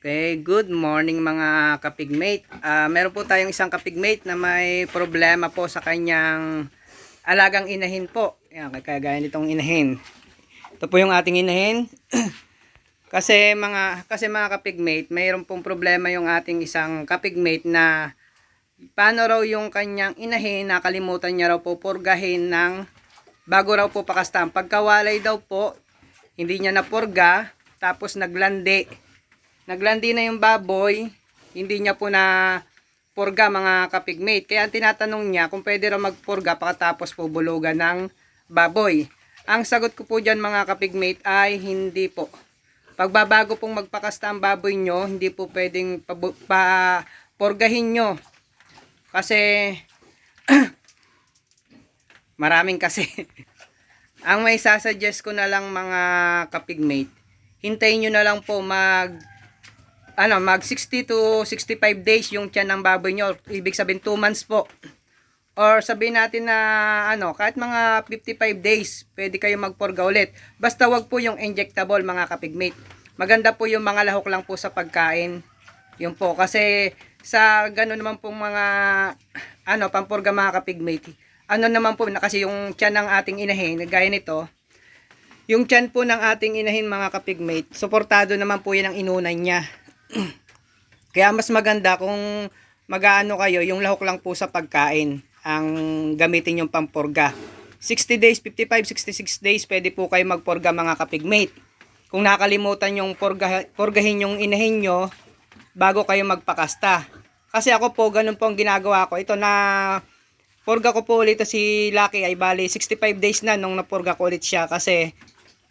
Okay, good morning mga kapigmate. Meron po tayong isang kapigmate na may problema po sa kanyang alagang inahin po. Yan, kagaya nitong inahin. Ito po yung ating inahin. kasi mga kapigmate, mayroon pong problema yung ating isang kapigmate na paano raw yung kanyang inahin, nakalimutan niya raw po purgahin ng bago raw po pakastam. Pagkawalay daw po, hindi niya napurga, tapos naglandi na yung baboy, hindi niya po na purga mga kapigmate. Kaya ang tinatanong niya kung pwede raw magpurga pagkatapos po bulugan ng baboy. Ang sagot ko po dyan mga kapigmate ay hindi po. Pagbabago pong magpakasta ang baboy nyo, hindi po pwedeng purgahin nyo. Kasi maraming kasi. Ang may sasuggest ko na lang mga kapigmate, hintayin nyo na lang po mag 60 to 65 days yung tiyan ng baboy nyo. Ibig sabihin 2 months po. Or sabihin natin na kahit mga 55 days, pwede kayo magpurga ulit. Basta wag po yung injectable mga kapigmate. Maganda po yung mga lahok lang po sa pagkain. Yun po. Kasi sa gano'n naman pong mga pampurga mga kapigmate. Naman po na kasi yung tiyan ng ating inahin, gaya nito, yung tiyan po ng ating inahin mga kapigmate, suportado naman po yan ang inunan niya. Kaya mas maganda kung mag-aano kayo, yung lahok lang po sa pagkain ang gamitin yung pampurga. 60 days, 55, 66 days, pwede po kayo magpurga mga kapigmate. Kung nakalimutan yung purgahin yung inahin nyo, bago kayo magpakasta. Kasi ako po, ganun po ang ginagawa ko. Ito na purga ko po ulit si Lucky ay bali 65 days na nung napurga ko ulit siya. Kasi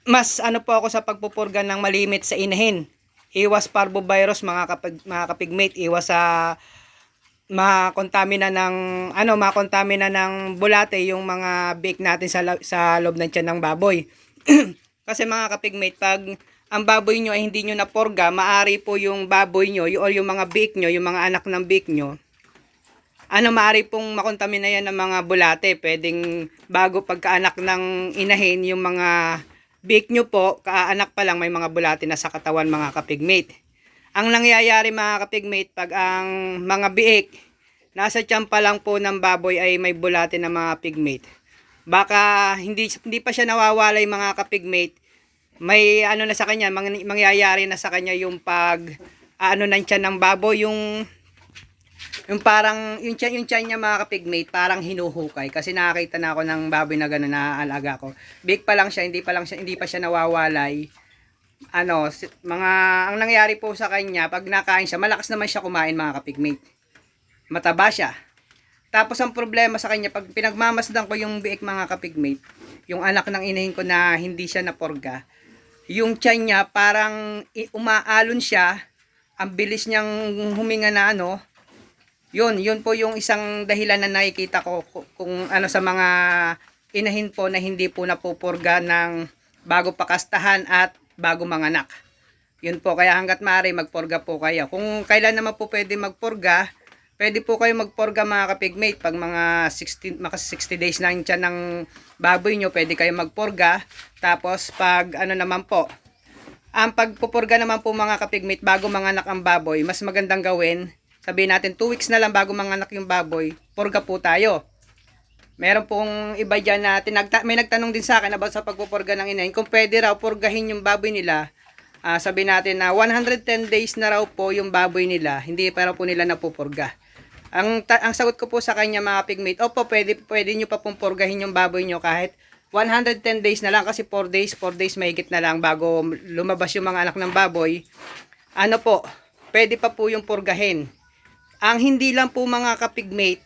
mas po ako sa pagpupurga ng malimit sa inahin. Iwas parvovirus mga kapigmate, iwas sa makontamina ng bulate yung mga bake natin sa loob ng tiyan ng baboy. Kasi mga kapigmate, pag ang baboy nyo ay hindi nyo napurga, maari po yung baboy nyo o yung mga bake nyo, yung mga anak ng bake nyo, maari pong makontamina yan ng mga bulate. Pwedeng bago pagkaanak ng inahin, yung mga bake nyo po, kaanak pa lang may mga bulate na sa katawan mga kapigmate. Ang nangyayari mga kapigmate, pag ang mga biik nasa tiyan pa lang po ng baboy ay may bulate na mga pigmate, baka hindi pa siya nawawalay mga kapigmate, may na sa kanya, mangyayari na sa kanya yung pag ng tiyan ng baboy, yung parang yung tiyan niya mga kapigmate parang hinuhukay. Kasi nakakita na ako ng baboy na gano'n na alaga ko. Big pa lang siya, hindi pa siya nawawalay. Ang nangyari po sa kanya, pag nakain siya, malakas naman siya kumain mga kapigmate. Mataba siya. Tapos ang problema sa kanya, pag pinagmamasdan ko yung biik mga kapigmate, yung anak ng inahin ko na hindi siya napurga, yung tiyan niya parang umaalon siya, ang bilis niyang huminga na yun po yung isang dahilan na nakikita ko kung sa mga inahin po na hindi po napupurga ng bago pakastahan at bago manganak. Yun po, kaya hanggat maaari magpurga po kayo. Kung kailan naman po pwede magpurga, pwede po kayo magpurga mga kapigmate. Pag mga 60 days na yung tiyan ng baboy nyo, pwede kayo magpurga. Tapos pag naman po, ang pagpupurga naman po mga kapigmate bago manganak ang baboy, mas magandang gawin, sabihin natin 2 weeks na lang bago manganak yung baboy, purga po tayo. Meron pong iba dyan na may nagtanong din sa akin about sa pagpupurga ng inahin, kung pwede raw purgahin yung baboy nila. Sabihin natin na 110 days na raw po yung baboy nila, hindi pa raw po nila napupurga. Ang sagot ko po sa kanya mga pigmate, opo, pwede nyo pa pong purgahin yung baboy nyo kahit 110 days na lang, kasi 4 days mahigit na lang bago lumabas yung mga anak ng baboy. Pwede pa po yung purgahin. Ang hindi lang po mga kapigmate,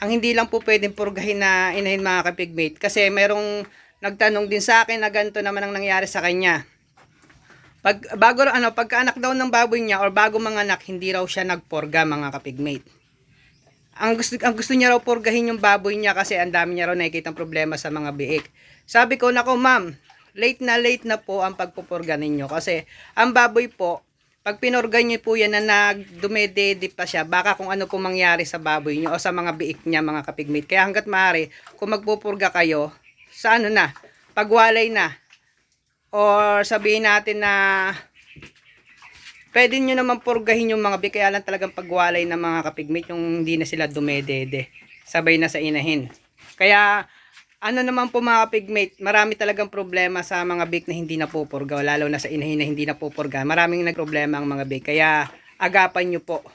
ang hindi lang po pwedeng purgahin na inahin mga kapigmate, kasi merong nagtanong din sa akin na ganito naman ang nangyari sa kanya. Pagkaanak daw ng baboy niya or bago manganak, hindi raw siya nagpurga mga kapigmate. Ang gusto niya raw purgahin yung baboy niya kasi ang dami niya raw nakikitang problema sa mga biik. Sabi ko, nako ma'am, late na po ang pagpupurga ninyo, kasi ang baboy po, pag pinurga niyo po yan na nagdumedede pa siya, baka kung ano po mangyari sa baboy niyo o sa mga biik niya mga kapigmate. Kaya hanggat maaari, kung magpupurga kayo, sa pagwalay na, or sabihin natin na Pwede nyo naman purgahin yung mga big, kaya lang talagang pagwalay ng mga kapigmate, yung hindi na sila dumedede. Sabay na sa inahin. Kaya, ano naman po mga kapigmate, marami talagang problema sa mga big na hindi napupurga, lalo na sa inahin na hindi napupurga. Maraming nagproblema ang mga big, kaya agapan nyo po.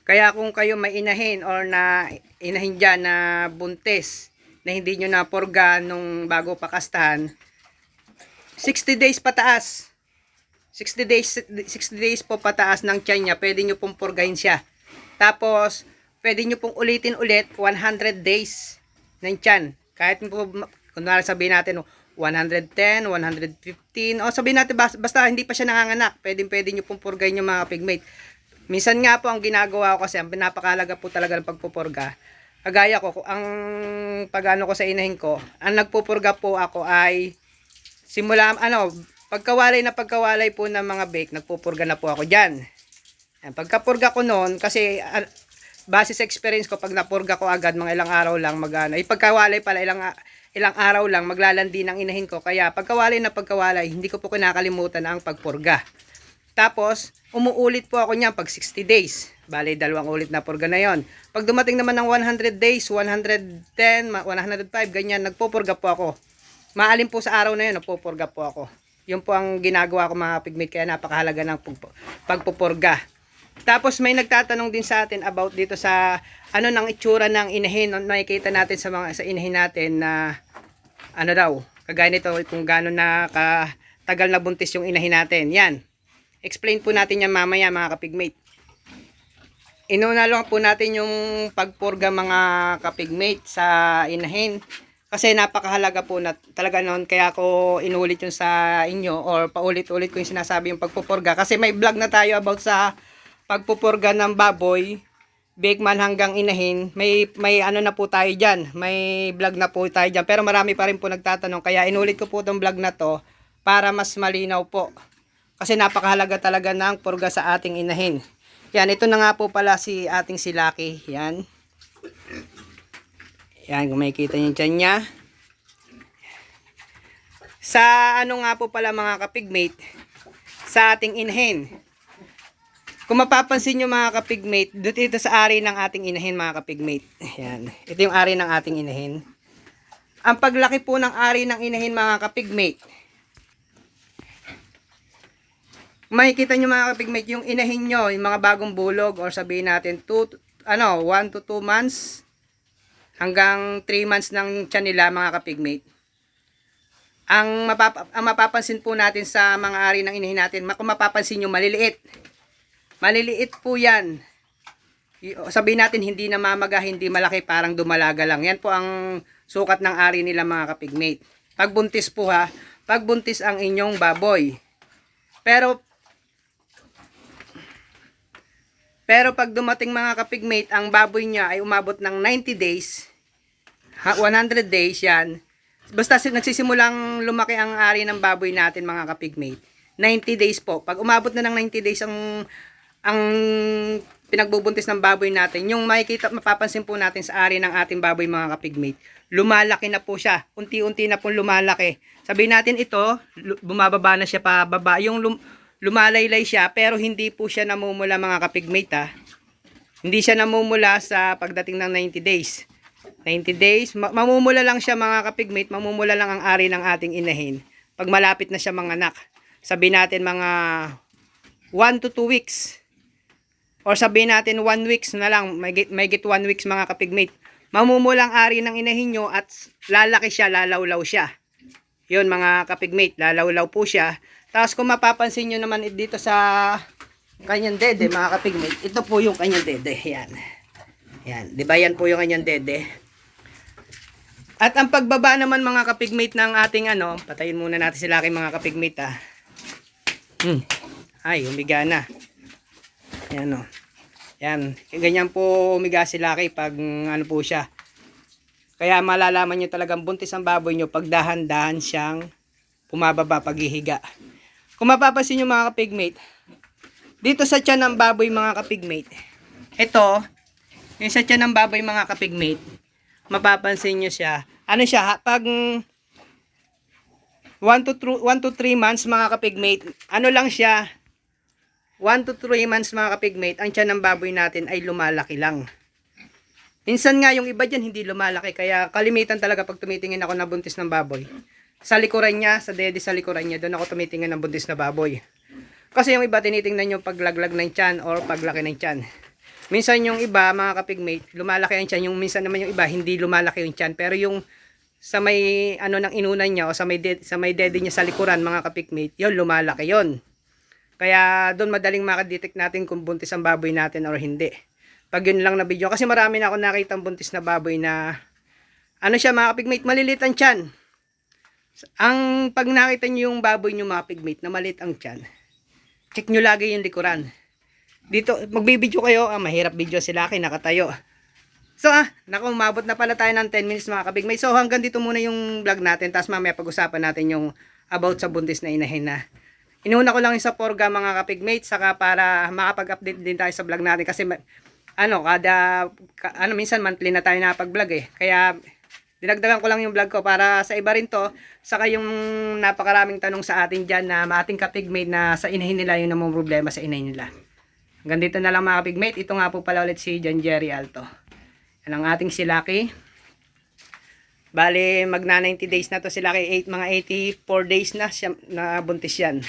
Kaya kung kayo may inahin or na inahin dyan na buntis, na hindi nyo napurga nung bago pakastahan, 60 days pataas. 60 days po pataas ng tiyan niya, pwede nyo pong purgahin siya. Tapos, pwede nyo pong ulitin ulit 100 days ng tiyan. Kahit po, kunwari sabihin natin, 110, 115, o sabihin natin, basta hindi pa siya nanganganak, pwede nyo pong purgahin yung mga pigmate. Minsan nga po, ang ginagawa ko kasi, ang pinapakalaga po talaga ng pagpupurga, kagaya ko, ang pagano ko sa inahin ko, ang nagpupurga po ako ay, simula, pagkawalay po ng mga bake, nagpupurga na po ako dyan. Pagkapurga ko noon, kasi base sa experience ko, pag napurga ko agad, mga ilang araw lang, pagkawalay pala, ilang araw lang, maglalandi ng inahin ko. Kaya pagkawalay, hindi ko po kinakalimutan ang pagpurga. Tapos, umuulit po ako niyan pag 60 days. Bale, 2 ulit na purga na yon. Pag dumating naman ng 100 days, 110, 105, ganyan, nagpupurga po ako. Maalin po sa araw na yun, nagpupurga po ako. Yun po ang ginagawa ko mga pigmate, kaya napakahalaga ng pagpupurga. Tapos may nagtatanong din sa atin about dito sa ano ng itsura ng inahin. Nakikita natin sa inahin natin na ano daw, kagaya nito kung gaano na katagal na buntis yung inahin natin. Yan. Explain po natin yan mamaya mga kapigmate. Inuna lang po natin yung pagpurga mga kapigmate sa inahin. Kasi napakahalaga po na talaga noon, kaya ko inulit yung sa inyo or paulit-ulit ko yung sinasabi yung pagpupurga. Kasi may vlog na tayo about sa pagpupurga ng baboy, big man hanggang inahin. May ano na po tayo dyan. May vlog na po tayo dyan. Pero marami pa rin po nagtatanong. Kaya inulit ko po itong vlog na to para mas malinaw po. Kasi napakahalaga talaga ng purga sa ating inahin. Yan, ito na nga po pala si ating si Lucky. Yan. Yan, kung makikita nyo dyan niya. Sa ano nga po pala mga kapigmate, sa ating inahin. Kung mapapansin nyo mga kapigmate, dito sa ari ng ating inahin mga kapigmate. Yan, ito yung ari ng ating inahin. Ang paglaki po ng ari ng inahin mga kapigmate, makikita nyo mga kapigmate, yung inahin nyo, yung mga bagong bulog, or sabihin natin 1 to 2 months, hanggang 3 months ng tiyan nila mga kapigmate. Ang mapapansin po natin sa mga ari ng inahin natin, kung mapapansin nyo, maliliit. Maliliit po yan. Sabihin natin, hindi namamaga, hindi malaki, parang dumalaga lang. Yan po ang sukat ng ari nila mga kapigmate. Pagbuntis po ha, pagbuntis ang inyong baboy. Pero pag dumating mga kapigmate, ang baboy niya ay umabot ng 90 days, 100 days yan. Basta nagsisimulang lumaki ang ari ng baboy natin mga kapigmate. 90 days po. Pag umabot na ng 90 days ang pinagbubuntis ng baboy natin, yung mapapansin po natin sa ari ng ating baboy mga kapigmate, lumalaki na po siya. Unti-unti na po lumalaki. Sabihin natin ito, bumababa na siya pababa. Yung lumalaylay siya, pero hindi po siya namumula mga kapigmate ha. Hindi siya namumula sa pagdating ng 90 days. 90 days, mamumula lang siya mga kapigmate, mamumula lang ang ari ng ating inahin. Pag malapit na siya manganak, sabihin natin mga 1 to 2 weeks. Or sabihin natin 1 weeks na lang, may get 1 weeks mga kapigmate. Mamumula ang ari ng inahin nyo at lalaki siya, lalawlaw siya. Yun mga kapigmate, lalawlaw po siya. Tapos kung mapapansin nyo naman dito sa kanyang dede mga kapigmate, ito po yung kanyang dede. Yan. Yan. Diba yan po yung kanyang dede. At ang pagbaba naman mga kapigmate ng ating patayin muna natin sila aking mga kapigmate ha. Ay, umiga na. Yan o. Yan. Ganyan po umiga si Lucky pag po siya. Kaya malalaman nyo talagang buntis ang baboy nyo pag dahan-dahan siyang pumababa paghihiga. Kung mapapansin nyo mga kapigmate, dito sa tiyan ng baboy mga kapigmate, ito, yung sa tiyan ng baboy mga kapigmate, mapapansin nyo siya, pag 1 to 3 months mga kapigmate, lang siya, 1 to 3 months mga kapigmate, ang tiyan ng baboy natin ay lumalaki lang. Minsan nga yung iba dyan hindi lumalaki, kaya kalimitan talaga pag tumitingin ako na buntis ng baboy. Sa likuran niya, sa dede sa likuran niya, doon ako tumitingin ng buntis na baboy. Kasi yung iba tinitingnan yung paglaglag ng tiyan or paglaki ng tiyan. Minsan yung iba mga kapigmate, lumalaki ang tiyan, yung minsan naman yung iba hindi lumalaki yung tiyan, pero yung sa may ano ng inunan niya o sa may dede niya sa likuran mga kapigmate, yun lumalaki yun. Kaya doon madaling makadetect natin kung buntis ang baboy natin or hindi. Pag yun lang na video, kasi marami na ako nakita buntis na baboy na ano siya mga kapigmate, malilit ang tiyan. Ang pag nakita nyo yung baboy nyo mga kapigmate na maliit ang tiyan, check nyo lagi yung likuran. Dito, magbibideo kayo, mahirap video sila akin, nakatayo. So naku, umabot na pala tayo ng 10 minutes mga kapigmate. So hanggang dito muna yung vlog natin, tapos mamaya pag-usapan natin yung about sa buntis na inahin na. Inuna ko lang yung sa porga mga kapigmate, saka para makapag-update din tayo sa vlog natin kasi minsan monthly na tayo napag-vlog eh. Kaya dinagdagan ko lang yung vlog ko para sa iba rin to, saka yung napakaraming tanong sa atin dyan na ating kapigmate na sa inahin nila yung namang problema sa inahin nila. Hanggang dito na lang mga kapigmate. Ito nga po pala ulit si John Jerry Alto. Yan ang ating si Lucky. Bali magna 90 days na to si Lucky, mga 84 days na siya na buntis yan.